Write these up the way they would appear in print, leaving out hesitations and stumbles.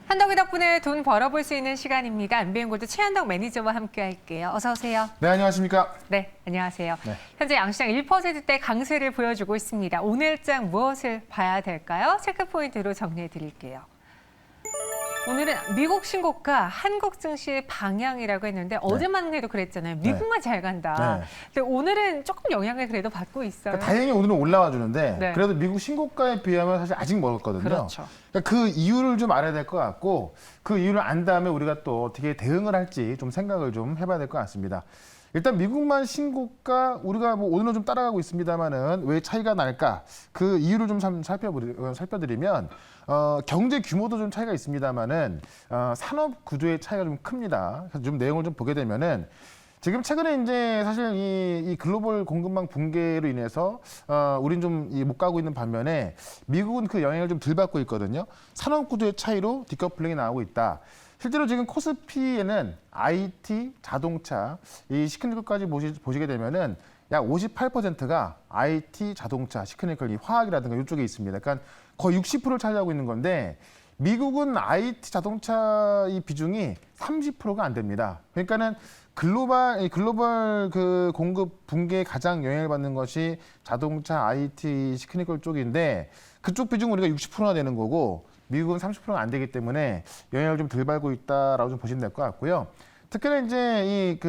한덕이 덕분에 돈 벌어볼 수 있는 시간입니다. MBN골드 최한덕 매니저와 함께할게요. 어서 오세요. 네, 안녕하십니까? 네, 안녕하세요. 네. 현재 양시장 1%대 강세를 보여주고 있습니다. 오늘장 무엇을 봐야 될까요? 체크포인트로 정리해 드릴게요. 오늘은 미국 신고가 한국 증시 방향이라고 했는데 어제만 해도 그랬잖아요. 미국만 잘 간다. 네. 근데 오늘은 조금 영향을 그래도 받고 있어요. 그러니까 다행히 오늘은 올라와 주는데 네. 그래도 미국 신고가에 비하면 사실 아직 멀었거든요. 그렇죠. 그러니까 그 이유를 좀 알아야 될 것 같고 그 이유를 안 다음에 우리가 또 어떻게 대응을 할지 좀 생각을 좀 해봐야 될 것 같습니다. 일단 미국만 신고가 우리가 뭐 오늘은 좀 따라가고 있습니다만은 왜 차이가 날까? 그 이유를 좀 살펴드리면 경제 규모도 좀 차이가 있습니다만은 산업 구조의 차이가 좀 큽니다. 그래서 좀 내용을 좀 보게 되면은 지금 최근에 이제 사실 이 글로벌 공급망 붕괴로 인해서 우린 좀 못 가고 있는 반면에 미국은 그 영향을 좀 덜 받고 있거든요. 산업 구조의 차이로 디커플링이 나오고 있다. 실제로 지금 코스피에는 IT, 자동차, 이 시크니컬까지 보시게 되면은 약 58%가 IT, 자동차, 시크니컬, 이 화학이라든가 이쪽에 있습니다. 그러니까 거의 60%를 차지하고 있는 건데 미국은 IT, 자동차 이 비중이 30%가 안 됩니다. 그러니까는 글로벌 그 공급 붕괴에 가장 영향을 받는 것이 자동차, IT, 시크니컬 쪽인데 그쪽 비중 우리가 60%나 되는 거고 미국은 30%가 안 되기 때문에 영향을 좀 덜 받고 있다라고 좀 보시면 될 것 같고요. 특히나 이제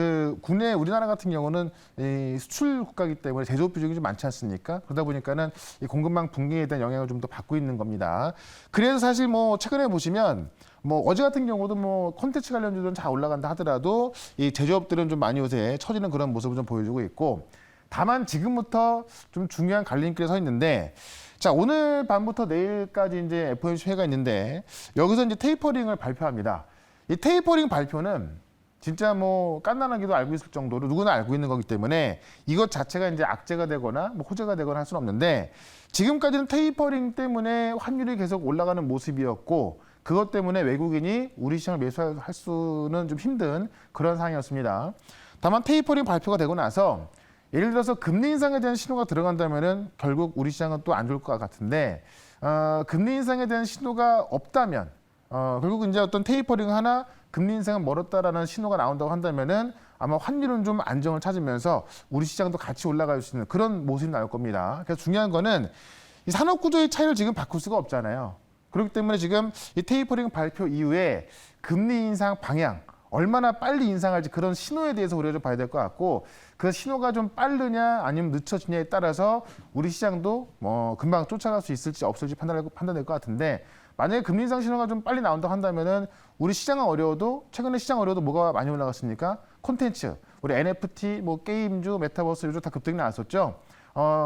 국내 우리나라 같은 경우는 이 수출 국가이기 때문에 제조업 비중이 좀 많지 않습니까? 그러다 보니까는 이 공급망 붕괴에 대한 영향을 좀 더 받고 있는 겁니다. 그래서 사실 뭐 최근에 보시면 뭐 어제 같은 경우도 뭐 콘텐츠 관련주들은 잘 올라간다 하더라도 이 제조업들은 좀 많이 요새 처지는 그런 모습을 좀 보여주고 있고 다만 지금부터 좀 중요한 갈림길에 서 있는데 자, 오늘 밤부터 내일까지 이제 FOMC 회의가 있는데 여기서 이제 테이퍼링을 발표합니다. 이 테이퍼링 발표는 진짜 뭐 깐난하기도 알고 있을 정도로 누구나 알고 있는 거기 때문에 이것 자체가 이제 악재가 되거나 뭐 호재가 되거나 할 수는 없는데 지금까지는 테이퍼링 때문에 환율이 계속 올라가는 모습이었고 그것 때문에 외국인이 우리 시장을 매수할 수는 좀 힘든 그런 상황이었습니다. 다만 테이퍼링 발표가 되고 나서 예를 들어서 금리 인상에 대한 신호가 들어간다면은 결국 우리 시장은 또 안 좋을 것 같은데 금리 인상에 대한 신호가 없다면 결국 이제 어떤 테이퍼링 하나 금리 인상은 멀었다라는 신호가 나온다고 한다면은 아마 환율은 좀 안정을 찾으면서 우리 시장도 같이 올라갈 수 있는 그런 모습이 나올 겁니다. 그래서 중요한 거는 이 산업 구조의 차이를 지금 바꿀 수가 없잖아요. 그렇기 때문에 지금 이 테이퍼링 발표 이후에 금리 인상 방향 얼마나 빨리 인상할지 그런 신호에 대해서 우리가 좀 봐야 될 것 같고 그 신호가 좀 빠르냐 아니면 늦춰지냐에 따라서 우리 시장도 뭐 금방 쫓아갈 수 있을지 없을지 판단될 것 같은데 만약에 금리 인상 신호가 좀 빨리 나온다고 한다면은 우리 시장은 어려워도 최근에 시장 어려워도 뭐가 많이 올라갔습니까? 콘텐츠, 우리 NFT, 뭐 게임주, 메타버스 요즘 다 급등이 나왔었죠.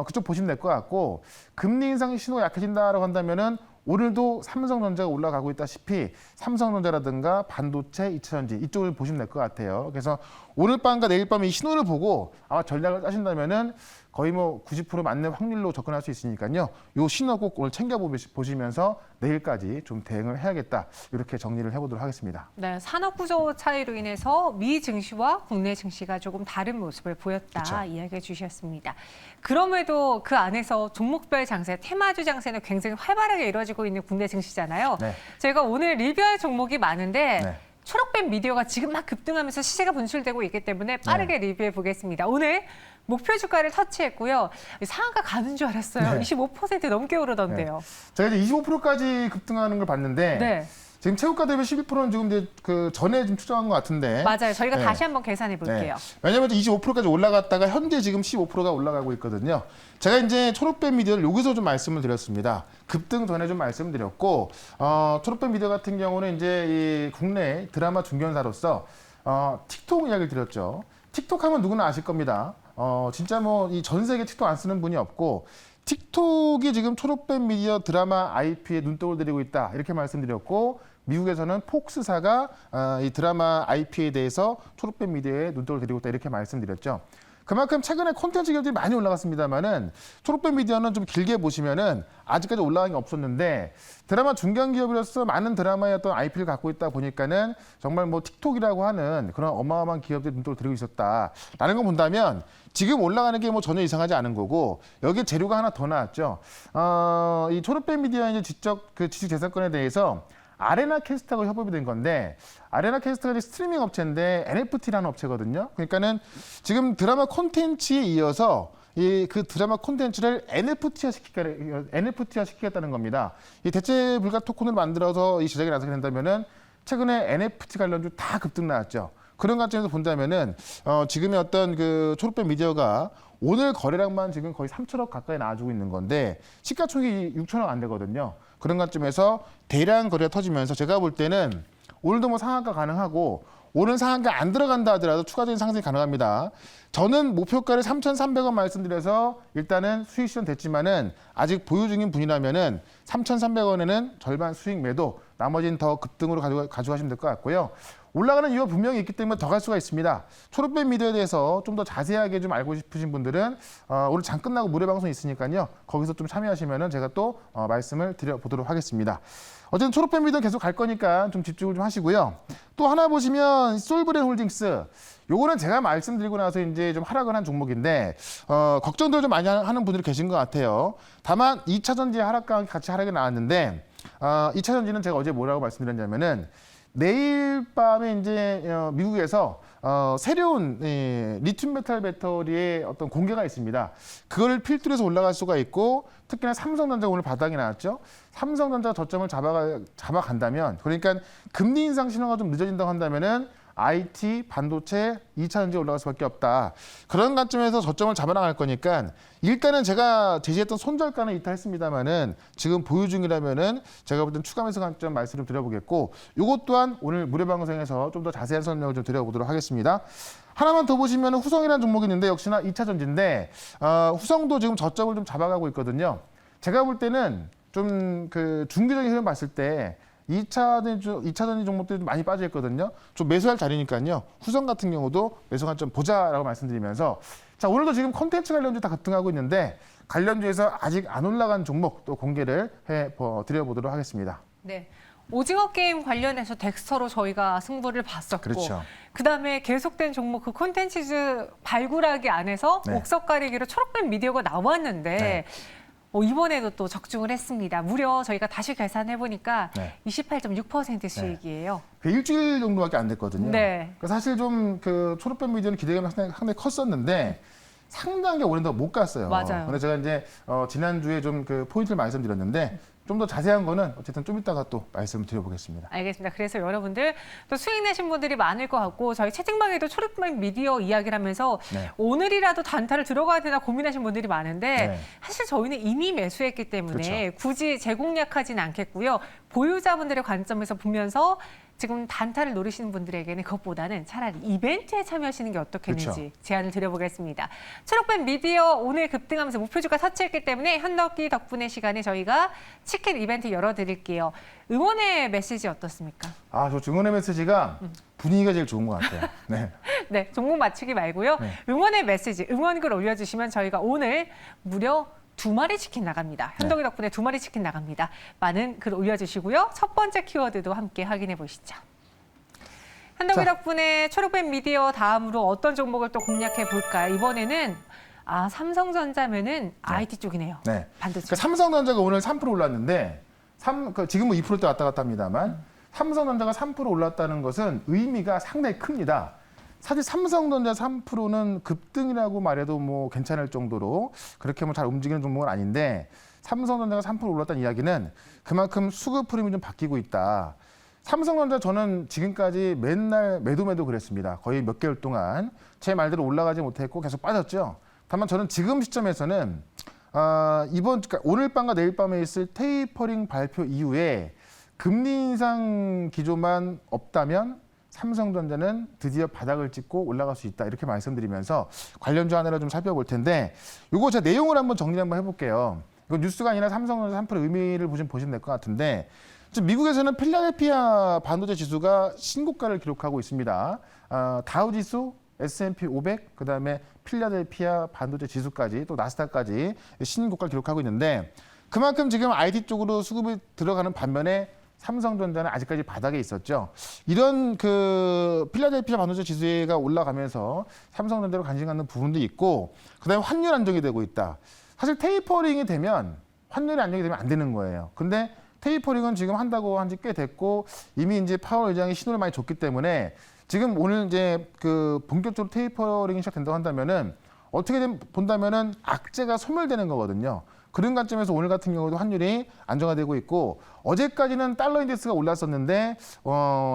그쪽 보시면 될 것 같고 금리 인상 신호가 약해진다라고 한다면은 오늘도 삼성전자가 올라가고 있다시피 삼성전자라든가 반도체, 2차전지 이쪽을 보시면 될 것 같아요. 그래서 오늘 밤과 내일 밤에 이 신호를 보고 아마 전략을 짜신다면은 거의 뭐 90% 맞는 확률로 접근할 수 있으니까요. 이 신호 꼭 오늘 챙겨보시면서 내일까지 좀 대응을 해야겠다. 이렇게 정리를 해보도록 하겠습니다. 네, 산업 구조 차이로 인해서 미 증시와 국내 증시가 조금 다른 모습을 보였다 그쵸. 이야기해 주셨습니다. 그럼에도 그 안에서 종목별 장세, 테마주 장세는 굉장히 활발하게 이루어지고 있는 국내 증시잖아요. 네. 저희가 오늘 리뷰할 종목이 많은데 네. 초록빛 미디어가 지금 막 급등하면서 시세가 분출되고 있기 때문에 빠르게 리뷰해 보겠습니다. 오늘 목표 주가를 터치했고요. 상한가 가는 줄 알았어요. 네. 25% 넘게 오르던데요. 제가 이제 25%까지 급등하는 걸 봤는데 네. 지금 최고가 대비 12%는 지금 이제 그 전에 좀 추정한 것 같은데. 맞아요. 저희가 네. 다시 한번 계산해 볼게요. 왜냐하면 25%까지 올라갔다가 현재 지금 15%가 올라가고 있거든요. 제가 이제 초록빛 미디어를 여기서 좀 말씀을 드렸습니다. 급등 전에 좀 말씀을 드렸고 초록빛 미디어 같은 경우는 이제 이 국내 드라마 중견사로서 틱톡 이야기를 드렸죠. 틱톡 하면 누구나 아실 겁니다. 진짜 뭐 이 전 세계 틱톡 안 쓰는 분이 없고 틱톡이 지금 초록빛 미디어 드라마 IP에 눈독을 들이고 있다 이렇게 말씀드렸고 미국에서는 폭스사가 이 드라마 IP에 대해서 초록빛 미디어에 눈독을 들이고 있다 이렇게 말씀드렸죠. 그만큼 최근에 콘텐츠 기업들이 많이 올라갔습니다만은 초록빛 미디어는 좀 길게 보시면은 아직까지 올라간 게 없었는데 드라마 중견 기업으로서 많은 드라마의 어떤 IP를 갖고 있다 보니까는 정말 뭐 틱톡이라고 하는 그런 어마어마한 기업들이 눈독을 들이고 있었다라는 걸 본다면 지금 올라가는 게 뭐 전혀 이상하지 않은 거고 여기에 재료가 하나 더 나왔죠. 이 초록빛 미디어의 지적 재산권에 대해서 아레나캐스트하고 협업이 된 건데 아레나캐스트가 이제 스트리밍 업체인데 NFT라는 업체거든요. 그러니까는 지금 드라마 콘텐츠에 이어서 그 드라마 콘텐츠를 NFT화 시키겠다는 겁니다. 이 대체 불가 토큰을 만들어서 이 제작에 나서게 된다면은 최근에 NFT 관련주 다 급등 나왔죠. 그런 관점에서 본다면은 지금의 어떤 그 초록빛 미디어가 오늘 거래량만 지금 거의 3천억 가까이 나와주고 있는 건데 시가총액이 6천억 안 되거든요. 그런 관점에서 대량 거래가 터지면서 제가 볼 때는 오늘도 뭐 상한가 가능하고 오늘 상한가 안 들어간다 하더라도 추가적인 상승이 가능합니다. 저는 목표가를 3,300원 말씀드려서 일단은 수익 실현 됐지만은 아직 보유 중인 분이라면은 3,300원에는 절반 수익 매도, 나머지는 더 급등으로 가져가시면 될 것 같고요. 올라가는 이유가 분명히 있기 때문에 더 갈 수가 있습니다. 초록빛 미디어에 대해서 좀 더 자세하게 좀 알고 싶으신 분들은 오늘 장 끝나고 무료 방송이 있으니까요. 거기서 좀 참여하시면은 제가 또 말씀을 드려보도록 하겠습니다. 어쨌든 초록빛 미디어 계속 갈 거니까 좀 집중을 좀 하시고요. 또 하나 보시면 솔브랜 홀딩스. 요거는 제가 말씀드리고 나서 이제 좀 하락을 한 종목인데 걱정들 좀 많이 하는 분들이 계신 것 같아요. 다만 2차 전지 하락과 같이 하락이 나왔는데 2차 전지는 제가 어제 뭐라고 말씀드렸냐면은 내일 밤에 이제 미국에서 새로운 리튬 메탈 배터리의 어떤 공개가 있습니다. 그걸 필두로 해서 올라갈 수가 있고 특히나 삼성전자가 오늘 바닥이 나왔죠. 삼성전자가 저점을 잡아간다면 그러니까 금리 인상 신호가 좀 늦어진다고 한다면은 IT, 반도체, 2차 전지 올라갈 수밖에 없다. 그런 관점에서 저점을 잡아나갈 거니까 일단은 제가 제시했던 손절가는 이탈했습니다만은 지금 보유 중이라면은 제가 볼 땐 추가 매수 관점 말씀을 드려보겠고 이것 또한 오늘 무료 방송에서 좀 더 자세한 설명을 좀 드려보도록 하겠습니다. 하나만 더 보시면 후성이라는 종목이 있는데 역시나 2차 전지인데 후성도 지금 저점을 좀 잡아가고 있거든요. 제가 볼 때는 좀 그 중기적인 흐름 봤을 때 2차 전지 종목들이 좀 많이 빠져 있거든요. 좀 매수할 자리니까요. 후성 같은 경우도 매수 관점 보자라고 말씀드리면서 자 오늘도 지금 콘텐츠 관련주 다 급등하고 있는데 관련주에서 아직 안 올라간 종목 또 공개를 드려보도록 하겠습니다. 네. 오징어 게임 관련해서 덱스터로 저희가 승부를 봤었고 그렇죠. 그다음에 계속된 종목 그 콘텐츠 발굴하기 안에서 네. 옥석 가리기로 초록빛 미디어가 나왔는데 네. 이번에도 또 적중을 했습니다. 무려 저희가 다시 계산해 보니까 네. 28.6% 수익이에요. 그 일주일 정도밖에 안 됐거든요. 네. 그러니까 사실 좀 그 초록빛 미디어는 기대감이 상당히 컸었는데 상당히 오랜 동안 못 갔어요. 맞아요. 근데 제가 이제 지난주에 좀 그 포인트를 말씀드렸는데 좀 더 자세한 거는 어쨌든 좀 이따가 또 말씀드려보겠습니다. 알겠습니다. 그래서 여러분들 또 수익 내신 분들이 많을 것 같고 저희 채팅방에도 초록빛 미디어 이야기를 하면서 네. 오늘이라도 단타를 들어가야 되나 고민하신 분들이 많은데 네. 사실 저희는 이미 매수했기 때문에 그렇죠. 굳이 재공략하지는 않겠고요. 보유자분들의 관점에서 보면서 지금 단타를 노리시는 분들에게는 그것보다는 차라리 이벤트에 참여하시는 게 어떻겠는지 그렇죠. 제안을 드려보겠습니다. 초록빛 미디어 오늘 급등하면서 목표주가 터치했기 때문에 현덕기 덕분에 시간에 저희가 치킨 이벤트 열어드릴게요. 응원의 메시지 어떻습니까? 저 증언의 메시지가 분위기가 제일 좋은 것 같아요. 네. 네, 종목 맞추기 말고요. 네. 응원의 메시지, 응원글 올려주시면 저희가 오늘 무려 2마리 치킨 나갑니다. 현덕이 덕분에 2마리 치킨 나갑니다. 많은 글 올려주시고요. 첫 번째 키워드도 함께 확인해 보시죠. 현덕이 덕분에 초록빛 미디어 다음으로 어떤 종목을 또 공략해 볼까요? 이번에는 삼성전자면은 IT 쪽이네요. 네. 반도체. 그러니까 삼성전자가 오늘 3% 올랐는데 지금 뭐 2%대 왔다 갔다 합니다만 삼성전자가 3% 올랐다는 것은 의미가 상당히 큽니다. 사실 삼성전자 3%는 급등이라고 말해도 뭐 괜찮을 정도로 그렇게 뭐 잘 움직이는 종목은 아닌데 삼성전자가 3% 올랐다는 이야기는 그만큼 수급 흐름이 좀 바뀌고 있다. 삼성전자 저는 지금까지 맨날 매도 그랬습니다. 거의 몇 개월 동안 제 말대로 올라가지 못했고 계속 빠졌죠. 다만 저는 지금 시점에서는 그러니까 오늘 밤과 내일 밤에 있을 테이퍼링 발표 이후에 금리 인상 기조만 없다면 삼성전자는 드디어 바닥을 찍고 올라갈 수 있다 이렇게 말씀드리면서 관련주 하나를 좀 살펴볼 텐데 이거 제가 내용을 한번 정리 한번 해볼게요. 이거 뉴스가 아니라 삼성전자 3% 의미를 보시면 될 것 같은데 지금 미국에서는 필라델피아 반도체 지수가 신고가를 기록하고 있습니다. 다우지수, S&P 500, 그다음에 필라델피아 반도체 지수까지 또 나스닥까지 신고가를 기록하고 있는데 그만큼 지금 IT 쪽으로 수급이 들어가는 반면에 삼성전자는 아직까지 바닥에 있었죠. 이런 그 필라델피아 반도체 지수가 올라가면서 삼성전자로 관심 갖는 부분도 있고, 그다음에 환율 안정이 되고 있다. 사실 테이퍼링이 되면 환율이 안정이 되면 안 되는 거예요. 근데 테이퍼링은 지금 한다고 한 지 꽤 됐고 이미 이제 파월 의장이 신호를 많이 줬기 때문에 지금 오늘 이제 그 본격적으로 테이퍼링이 시작된다고 한다면은 어떻게 본다면은 악재가 소멸되는 거거든요. 그런 관점에서 오늘 같은 경우도 환율이 안정화되고 있고 어제까지는 달러 인덱스가 올랐었는데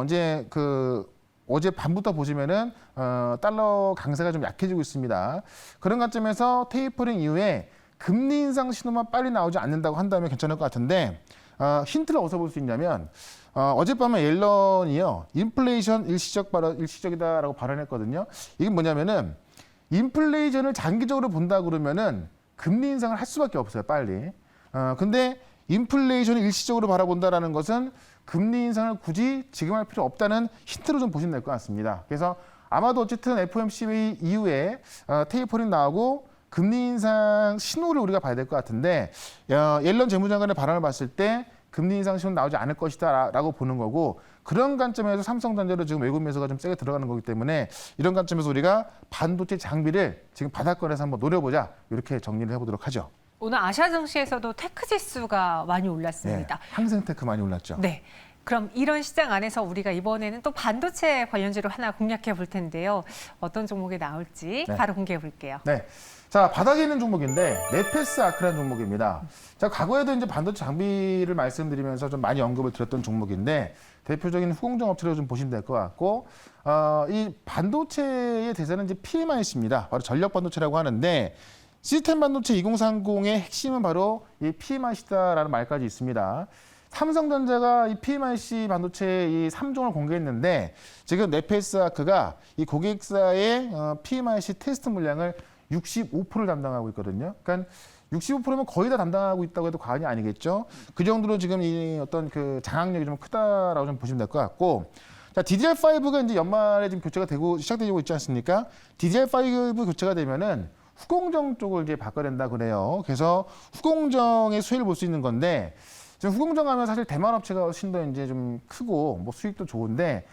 이제 어제 밤부터 보시면은 달러 강세가 좀 약해지고 있습니다. 그런 관점에서 테이퍼링 이후에 금리 인상 신호만 빨리 나오지 않는다고 한다면 괜찮을 것 같은데 힌트를 어디서 볼 수 있냐면 어젯밤에 옐런이요 인플레이션 일시적이다라고 발언했거든요. 이게 뭐냐면은 인플레이션을 장기적으로 본다 그러면은 금리 인상을 할 수밖에 없어요, 빨리. 근데 인플레이션을 일시적으로 바라본다라는 것은 금리 인상을 굳이 지금 할 필요 없다는 힌트로 좀 보시면 될 것 같습니다. 그래서 아마도 어쨌든 FOMC 이후에 테이퍼링 나오고 금리 인상 신호를 우리가 봐야 될 것 같은데 옐런 재무장관의 발언을 봤을 때 금리 인상 신호 나오지 않을 것이다라고 보는 거고 그런 관점에서 삼성전자로 지금 외국 매수가 좀 세게 들어가는 거기 때문에 이런 관점에서 우리가 반도체 장비를 지금 바닥권에서 한번 노려보자 이렇게 정리를 해보도록 하죠. 오늘 아시아 증시에서도 테크 지수가 많이 올랐습니다. 네, 항생테크 많이 올랐죠. 네. 그럼 이런 시장 안에서 우리가 이번에는 또 반도체 관련주로 하나 공략해 볼 텐데요. 어떤 종목이 나올지 네. 바로 공개해 볼게요. 네. 자, 바닥에 있는 종목인데 네페스 아크라는 종목입니다. 자, 과거에도 이제 반도체 장비를 말씀드리면서 좀 많이 언급을 드렸던 종목인데 대표적인 후공정 업체로 좀 보시면 될 것 같고 이 반도체의 대세는 이제 PMIC입니다. 바로 전력 반도체라고 하는데 시스템 반도체 2030의 핵심은 바로 이 PMIC다라는 말까지 있습니다. 삼성전자가 이 PMIC 반도체 이 3종을 공개했는데 지금 네페스아크가 이 고객사의 PMIC 테스트 물량을 65%를 담당하고 있거든요. 그러니까 65%면 거의 다 담당하고 있다고 해도 과언이 아니겠죠. 그 정도로 지금 이 어떤 그 장악력이 좀 크다라고 좀 보시면 될 것 같고. 자, DDR5가 이제 연말에 지금 교체가 되고 시작되고 있지 않습니까? DDR5 교체가 되면은 후공정 쪽을 이제 바꿔야 된다 그래요. 그래서 후공정의 수혜를 볼 수 있는 건데 지금 후공정 하면 사실 대만 업체가 훨씬 더 이제 좀 크고 뭐 수익도 좋은데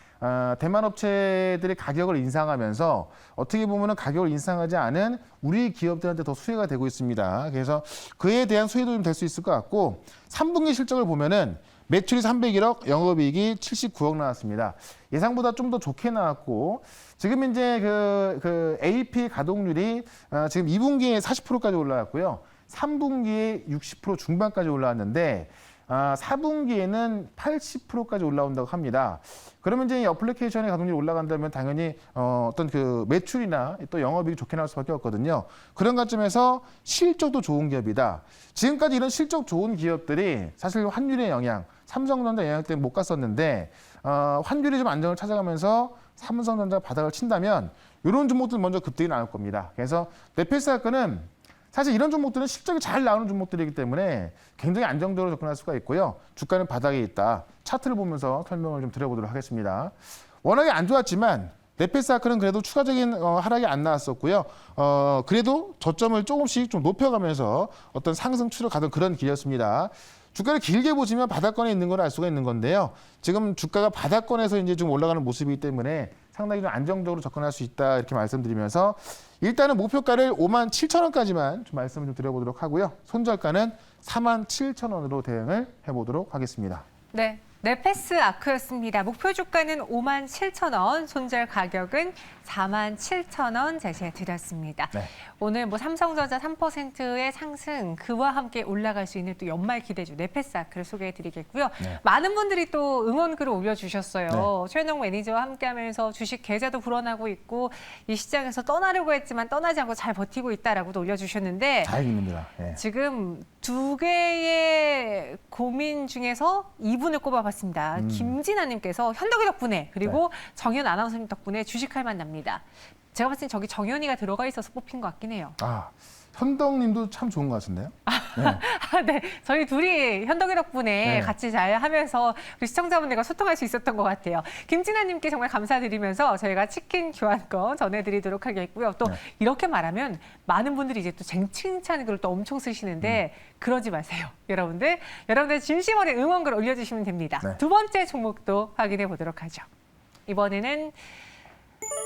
대만 업체들의 가격을 인상하면서 어떻게 보면은 가격을 인상하지 않은 우리 기업들한테 더 수혜가 되고 있습니다. 그래서 그에 대한 수혜도 좀 될 수 있을 것 같고 3분기 실적을 보면은 매출이 301억, 영업이익이 79억 나왔습니다. 예상보다 좀 더 좋게 나왔고 지금 이제 그 AP 가동률이 지금 2분기에 40%까지 올라왔고요. 3분기에 60% 중반까지 올라왔는데 4분기에는 80%까지 올라온다고 합니다. 그러면 이제 이 어플리케이션의 가동률이 올라간다면 당연히 어떤 그 매출이나 또 영업이익이 좋게 나올 수밖에 없거든요. 그런 관점에서 실적도 좋은 기업이다. 지금까지 이런 실적 좋은 기업들이 사실 환율의 영향, 삼성전자 영향 때문에 못 갔었는데 환율이 좀 안정을 찾아가면서 삼성전자 바닥을 친다면 이런 종목들 먼저 급등이 나올 겁니다. 그래서 네페스아크는 사실 이런 종목들은 실적이 잘 나오는 종목들이기 때문에 굉장히 안정적으로 접근할 수가 있고요. 주가는 바닥에 있다. 차트를 보면서 설명을 좀 드려보도록 하겠습니다. 워낙에 안 좋았지만 네페스아크는 그래도 추가적인 하락이 안 나왔었고요. 그래도 저점을 조금씩 좀 높여가면서 어떤 상승 추를 가던 그런 길이었습니다. 주가를 길게 보시면 바닥권에 있는 걸 알 수가 있는 건데요. 지금 주가가 바닥권에서 이제 좀 올라가는 모습이기 때문에 상당히 좀 안정적으로 접근할 수 있다 이렇게 말씀드리면서 일단은 목표가를 57,000원까지만 좀 말씀을 좀 드려보도록 하고요. 손절가는 47,000원으로 대응을 해보도록 하겠습니다. 네. 네페스아크였습니다. 목표 주가는 57,000원, 손절 가격은 47,000원 제시해 드렸습니다. 네. 오늘 뭐 삼성전자 3%의 상승, 그와 함께 올라갈 수 있는 또 연말 기대주 네페스아크를 소개해 드리겠고요. 네. 많은 분들이 또 응원글을 올려주셨어요. 네. 최현영 매니저와 함께하면서 주식 계좌도 불어나고 있고 이 시장에서 떠나려고 했지만 떠나지 않고 잘 버티고 있다라고도 올려주셨는데 다행입니다. 네. 지금 두 개의 고민 중에서 2분을 꼽아봤습니다. 김진아님께서 현덕이 덕분에 그리고 정현 아나운서님 덕분에 주식할 맛 납니다. 제가 봤을 땐 저기 정현이가 들어가 있어서 뽑힌 것 같긴 해요. 현덕님도 참 좋은 것 같은데요? 네. 네, 저희 둘이 현덕이 덕분에 네. 같이 잘 하면서 우리 시청자분들과 소통할 수 있었던 것 같아요. 김진아님께 정말 감사드리면서 저희가 치킨 교환권 전해드리도록 하겠고요. 또 네. 이렇게 말하면 많은 분들이 이제 또 칭찬 글을 또 엄청 쓰시는데 그러지 마세요. 여러분들 진심 어린 응원글 올려주시면 됩니다. 네. 두 번째 종목도 확인해 보도록 하죠. 이번에는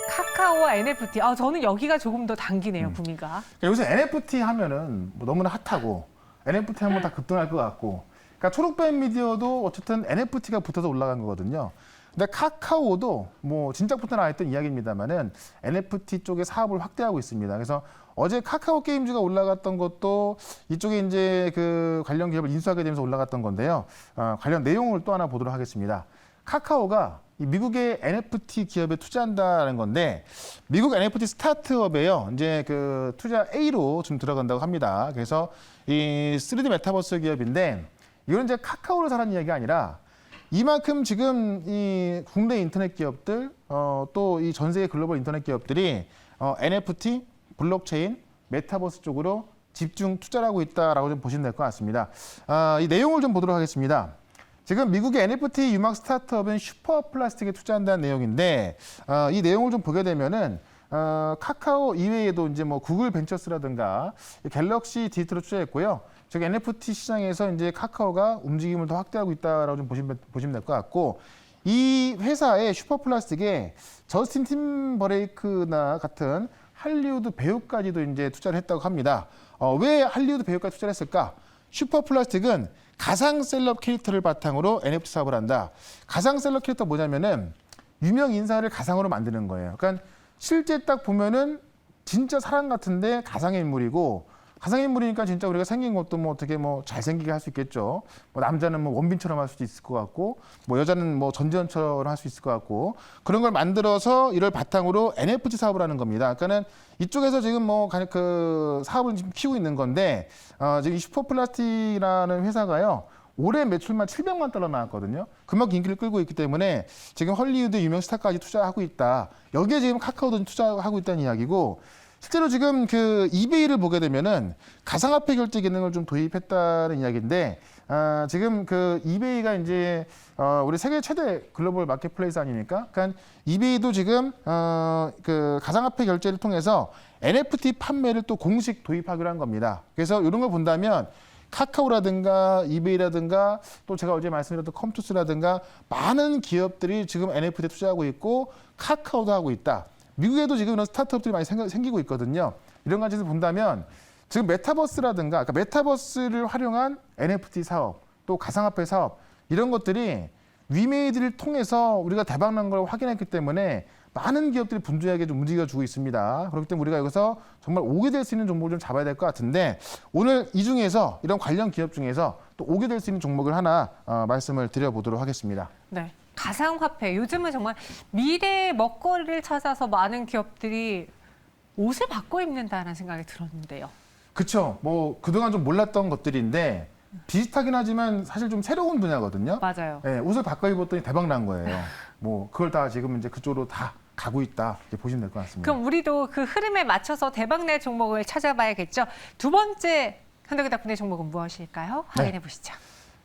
카카오와 NFT. 저는 여기가 조금 더 당기네요, 구미가. 요새 NFT 하면은 뭐 너무나 핫하고 NFT 하면 다 급등할 것 같고 그러니까 초록빛 미디어도 어쨌든 NFT가 붙어서 올라간 거거든요. 근데 카카오도 뭐 진작부터 나왔던 이야기입니다만은 NFT 쪽의 사업을 확대하고 있습니다. 그래서 어제 카카오 게임즈가 올라갔던 것도 이쪽에 이제 그 관련 기업을 인수하게 되면서 올라갔던 건데요. 관련 내용을 또 하나 보도록 하겠습니다. 카카오가 이 미국의 NFT 기업에 투자한다는 건데 미국 NFT 스타트업에요. 이제 그 투자 A로 좀 들어간다고 합니다. 그래서 이 3D 메타버스 기업인데 이건 이제 카카오를 사는 이야기가 아니라 이만큼 지금 이 국내 인터넷 기업들 또 이 전 세계 글로벌 인터넷 기업들이 NFT, 블록체인, 메타버스 쪽으로 집중 투자를 하고 있다라고 좀 보시면 될 것 같습니다. 이 내용을 좀 보도록 하겠습니다. 지금 미국의 NFT 유막 스타트업은 슈퍼플라스틱에 투자한다는 내용인데 이 내용을 좀 보게 되면은 카카오 이외에도 이제 뭐 구글 벤처스라든가 갤럭시 디지털로 투자했고요. 즉 NFT 시장에서 이제 카카오가 움직임을 더 확대하고 있다라고 좀 보시면 될 것 같고 이 회사의 슈퍼플라스틱에 저스틴 팀버레이크나 같은 할리우드 배우까지도 이제 투자를 했다고 합니다. 왜 할리우드 배우까지 투자를 했을까? 슈퍼플라스틱은 가상 셀럽 캐릭터를 바탕으로 NFT 사업을 한다. 가상 셀럽 캐릭터 뭐냐면은 유명 인사를 가상으로 만드는 거예요. 그러니까 실제 딱 보면은 진짜 사람 같은데 가상의 인물이고 가상의 인물이니까 진짜 우리가 생긴 것도 뭐 어떻게 뭐 잘생기게 할 수 있겠죠. 뭐 남자는 뭐 원빈처럼 할 수도 있을 것 같고 뭐 여자는 뭐 전지현처럼 할 수 있을 것 같고 그런 걸 만들어서 이를 바탕으로 NFT 사업을 하는 겁니다. 그러니까는 이쪽에서 지금 뭐 그 사업을 지금 키우고 있는 건데 지금 이 슈퍼플라스틱이라는 회사가요. 올해 매출만 700만 달러 나왔거든요. 그만큼 인기를 끌고 있기 때문에 지금 헐리우드 유명 스타까지 투자하고 있다. 여기에 지금 카카오도 투자하고 있다는 이야기고 실제로 지금 그 이베이를 보게 되면은 가상화폐 결제 기능을 좀 도입했다는 이야기인데 지금 그 이베이가 이제 우리 세계 최대 글로벌 마켓플레이스 아닙니까? 그러니까 이베이도 지금 그 가상화폐 결제를 통해서 NFT 판매를 또 공식 도입하기로 한 겁니다. 그래서 이런 걸 본다면 카카오라든가 이베이라든가 또 제가 어제 말씀드렸던 컴투스라든가 많은 기업들이 지금 NFT에 투자하고 있고 카카오도 하고 있다. 미국에도 지금 이런 스타트업들이 많이 생기고 있거든요. 이런 가지를 본다면 지금 메타버스라든가 그러니까 메타버스를 활용한 NFT 사업 또 가상화폐 사업 이런 것들이 위메이드를 통해서 우리가 대박난 걸 확인했기 때문에 많은 기업들이 분주하게 좀 움직여주고 있습니다. 그렇기 때문에 우리가 여기서 정말 오게 될 수 있는 종목을 좀 잡아야 될 것 같은데 오늘 이 중에서 이런 관련 기업 중에서 또 오게 될 수 있는 종목을 하나 말씀을 드려보도록 하겠습니다. 네. 가상화폐. 요즘은 정말 미래의 먹거리를 찾아서 많은 기업들이 옷을 바꿔 입는다는 생각이 들었는데요. 그렇죠. 뭐 그동안 좀 몰랐던 것들인데 비슷하긴 하지만 사실 좀 새로운 분야거든요. 맞아요. 네, 옷을 바꿔 입었더니 대박 난 거예요. 뭐 그걸 다 지금 이제 그쪽으로 다 가고 있다 이렇게 보시면 될 것 같습니다. 그럼 우리도 그 흐름에 맞춰서 대박날 종목을 찾아봐야겠죠. 두 번째 현덕이 덕분의 종목은 무엇일까요? 확인해 보시죠.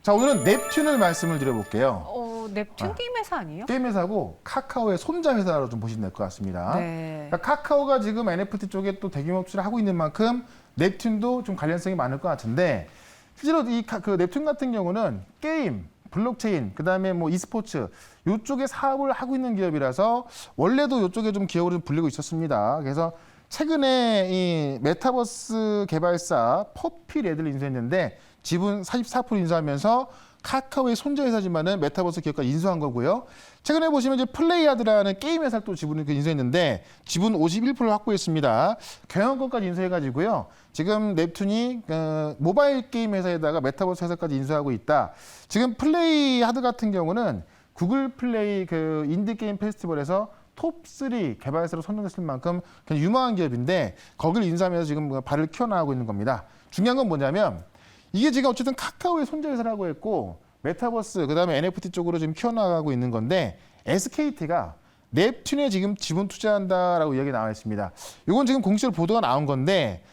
자, 오늘은 넵튠을 말씀을 드려볼게요. 넵튠 게임 회사 아니에요? 게임 회사고 카카오의 손자 회사로 좀 보시면 될 것 같습니다. 네. 그러니까 카카오가 지금 NFT 쪽에 또 대규모 투자를 하고 있는 만큼 넵튠도 좀 관련성이 많을 것 같은데 실제로 이 그 넵튠 같은 경우는 게임, 블록체인, 그다음에 뭐 e스포츠 이쪽에 사업을 하고 있는 기업이라서 원래도 이쪽에 좀 기업으로 불리고 있었습니다. 그래서 최근에 이 메타버스 개발사 퍼피레드를 인수했는데 지분 44% 인수하면서 카카오의 손자 회사지만은 메타버스 기업과 인수한 거고요. 최근에 보시면 이제 플레이하드라는 게임 회사를 또 지분을 인수했는데 지분 51%를 확보했습니다. 경영권까지 인수해가지고요. 지금 넵튠이 모바일 게임 회사에다가 메타버스 회사까지 인수하고 있다. 지금 플레이하드 같은 경우는 구글 플레이 그 인디 게임 페스티벌에서 톱3 개발사로 선정됐을 만큼 굉장히 유망한 기업인데 거기를 인수하면서 지금 발을 키워나가고 있는 겁니다. 중요한 건 뭐냐면 이게 지금 어쨌든 카카오의 손자 회사라고 했고 메타버스 그다음에 NFT 쪽으로 지금 키워나가고 있는 건데 SKT가 넵튠에 지금 지분 투자한다라고 이야기 나와 있습니다. 이건 지금 공식으로 보도가 나온 건데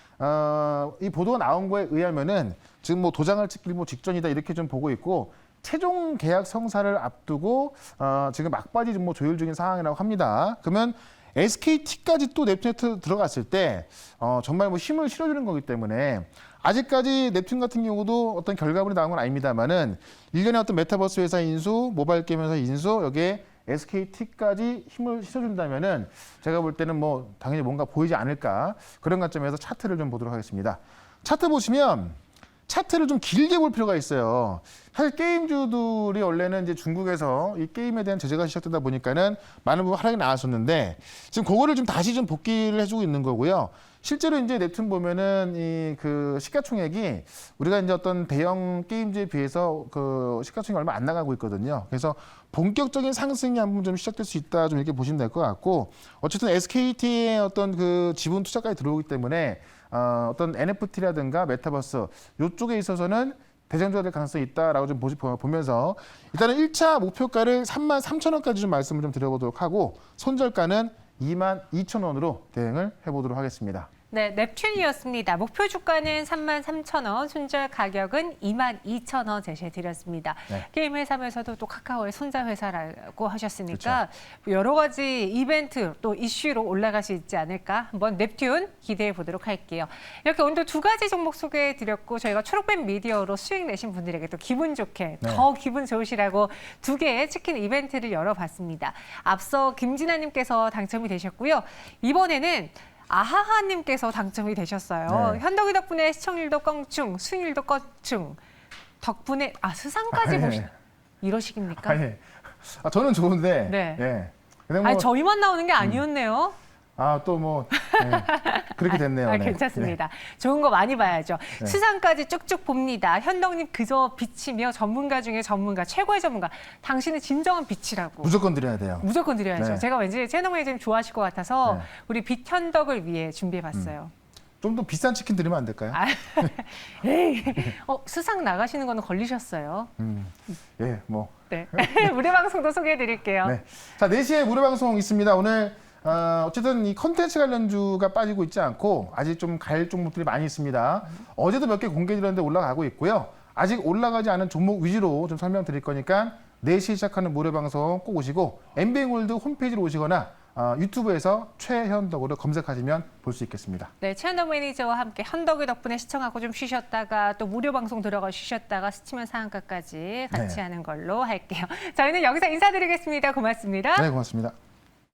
이 보도가 나온 거에 의하면은 지금 뭐 도장을 찍기 뭐 직전이다 이렇게 좀 보고 있고 최종 계약 성사를 앞두고 지금 막바지 뭐 조율 중인 상황이라고 합니다. 그러면 SKT까지 또 넵튠에 들어갔을 때 정말 뭐 힘을 실어주는 거기 때문에 아직까지 넵튠 같은 경우도 어떤 결과물이 나온 건 아닙니다만은 일련의 어떤 메타버스 회사 인수, 모바일 게임 회사 인수 여기에 SKT까지 힘을 실어준다면은 제가 볼 때는 뭐 당연히 뭔가 보이지 않을까 그런 관점에서 차트를 좀 보도록 하겠습니다. 차트 보시면 차트를 좀 길게 볼 필요가 있어요. 사실 게임주들이 원래는 이제 중국에서 이 게임에 대한 제재가 시작되다 보니까는 많은 부분 하락이 나왔었는데 지금 그거를 좀 다시 좀 복귀를 해주고 있는 거고요. 실제로 이제 넵툰 보면은 이 그 시가총액이 우리가 이제 어떤 대형 게임즈에 비해서 그 시가총액이 얼마 안 나가고 있거든요. 그래서 본격적인 상승이 한번 좀 시작될 수 있다 좀 이렇게 보시면 될 것 같고 어쨌든 SKT의 어떤 그 지분 투자까지 들어오기 때문에 어떤 NFT라든가 메타버스 이쪽에 있어서는 대장주가 될 가능성이 있다라고 좀 보면서 일단은 1차 목표가를 33,000원까지 좀 말씀을 좀 드려보도록 하고 손절가는 22,000원으로 대응을 해보도록 하겠습니다. 네, 넵튠이었습니다. 목표 주가는 33,000원, 손절 가격은 22,000원 제시해드렸습니다. 네. 게임 회사면서도 또 카카오의 손자 회사라고 하셨으니까 여러 가지 이벤트 또 이슈로 올라갈 수 있지 않을까 한번 넵튠 기대해 보도록 할게요. 이렇게 오늘도 두 가지 종목 소개해드렸고 저희가 초록뱀 미디어로 수익 내신 분들에게 또 기분 좋게 네. 더 기분 좋으시라고 두 개의 치킨 이벤트를 열어봤습니다. 앞서 김진아님께서 당첨이 되셨고요. 이번에는 아하하님께서 당첨이 되셨어요. 네. 현덕이 덕분에 시청률도 껑충, 수익률도 껑충. 덕분에 수상까지 보시. 이러식입니까? 아니, 저는 좋은데. 네. 예. 근데 뭐, 아니 저희만 나오는 게 아니었네요. 또 뭐 그렇게 됐네요. 네. 괜찮습니다. 좋은 거 많이 봐야죠. 네. 수상까지 쭉쭉 봅니다. 현덕님 그저 빛이며 전문가 중에 전문가, 최고의 전문가. 당신은 진정한 빛이라고. 무조건 드려야 돼요. 무조건 드려야죠. 네. 제가 왠지 채널 매니저님 좋아하실 것 같아서 네. 우리 빛 현덕을 위해 준비해봤어요. 좀 더 비싼 치킨 드리면 안 될까요? 에이, 수상 나가시는 거는 걸리셨어요. 예, 뭐. 네. 무료 방송도 소개해드릴게요. 네. 자, 4시에 무료 방송 있습니다. 오늘 어쨌든 이 컨텐츠 관련주가 빠지고 있지 않고 아직 좀 갈 종목들이 많이 있습니다. 어제도 몇 개 공개드렸는데 올라가고 있고요. 아직 올라가지 않은 종목 위주로 좀 설명드릴 거니까 4시에 시작하는 무료 방송 꼭 오시고 엠비앵월드 홈페이지로 오시거나 유튜브에서 최현덕으로 검색하시면 볼 수 있겠습니다. 네, 최현덕 매니저와 함께 현덕이 덕분에 시청하고 좀 쉬셨다가 또 무료 방송 들어가 쉬셨다가 스치면 상한가까지 같이 네. 하는 걸로 할게요. 저희는 여기서 인사드리겠습니다. 고맙습니다. 네, 고맙습니다.